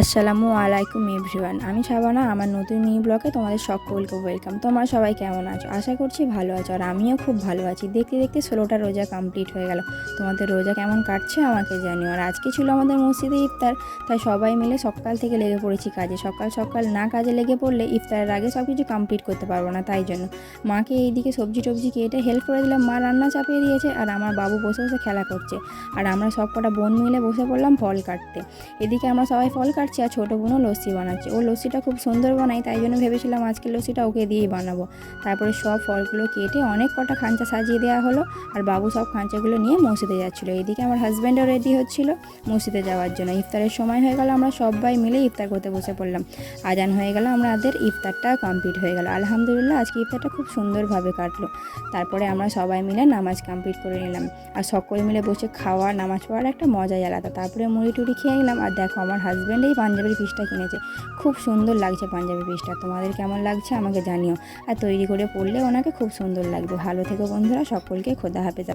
আসসালামু আলাইকুম এভরিওয়ান, আমি শাবানা। আমার নতুন মিনি ব্লগে তোমাদের সকলকে ওয়েলকাম। তোমরা সবাই কেমন আছো? আশা করছি ভালো আছো, আর আমিও খুব ভালো আছি। দেখতে দেখতে 16টা রোজা কমপ্লিট হয়ে গেল। তোমাদের রোজা কেমন কাটছে আমাকে জানিও। আর আজকে ছিল আমাদের মসজিদে ইফতার, তাই সবাই মিলে সকাল থেকে লেগে পড়েছি কাজে। সকাল সকাল না কাজে লেগে পড়লে ইফতারের আগে সব কিছু কমপ্লিট করতে পারবো না, তাই জন্য মাকে এইদিকে সবজি টবজি কেটে হেল্প করে দিলাম। মা রান্না চাপিয়ে দিয়েছে, আর আমার বাবু বসে বসে খেলা করছে। আর আমরা সব কটা বোন মিলে বসে পড়লাম ফল কাটতে। এদিকে আমরা সবাই ফল কাটছি, আর ছোটো বোনও লস্যি বানাচ্ছে। ও লস্যিটা খুব সুন্দর বানায়, তাই জন্য ভেবেছিলাম আজকে লস্যিটা ওকে দিয়েই বানাবো। তারপরে সব ফলগুলো কেটে অনেক কটা খাঁচা সাজিয়ে দেওয়া হলো, আর বাবু সব খাঁচাগুলো নিয়ে মসজিদে যাচ্ছিলো। এদিকে আমার হাজব্যান্ডও রেডি হচ্ছিল মসজিদে যাওয়ার জন্য। ইফতারের সময় হয়ে গেল, আমরা সবাই মিলে ইফতার করতে বসে পড়লাম। আজান হয়ে গেল, আমাদের ইফতারটা কমপ্লিট হয়ে গেল। আলহামদুলিল্লাহ, আজকে ইফতারটা খুব সুন্দরভাবে কাটলো। তারপরে আমরা সবাই মিলে নামাজ কমপ্লিট করে নিলাম, আর সকলে মিলে বসে খাওয়া নামাজ পড়ার একটা মজাই আলাদা। তারপরে মুড়ি টুড়ি খেয়ে নিলাম। আর দেখো, আমার হাজব্যান্ড এই পাঞ্জাবির পিসটা কিনেছে। খুব সুন্দর লাগছে পাঞ্জাবি পিসটা। তোমাদের কেমন লাগছে আমাকে জানিও, আর তৈরি করে পড়লে ওনাকে খুব সুন্দর লাগবে। ভালো থেকো বন্ধুরা, সকলকে খোদা হাফেজ।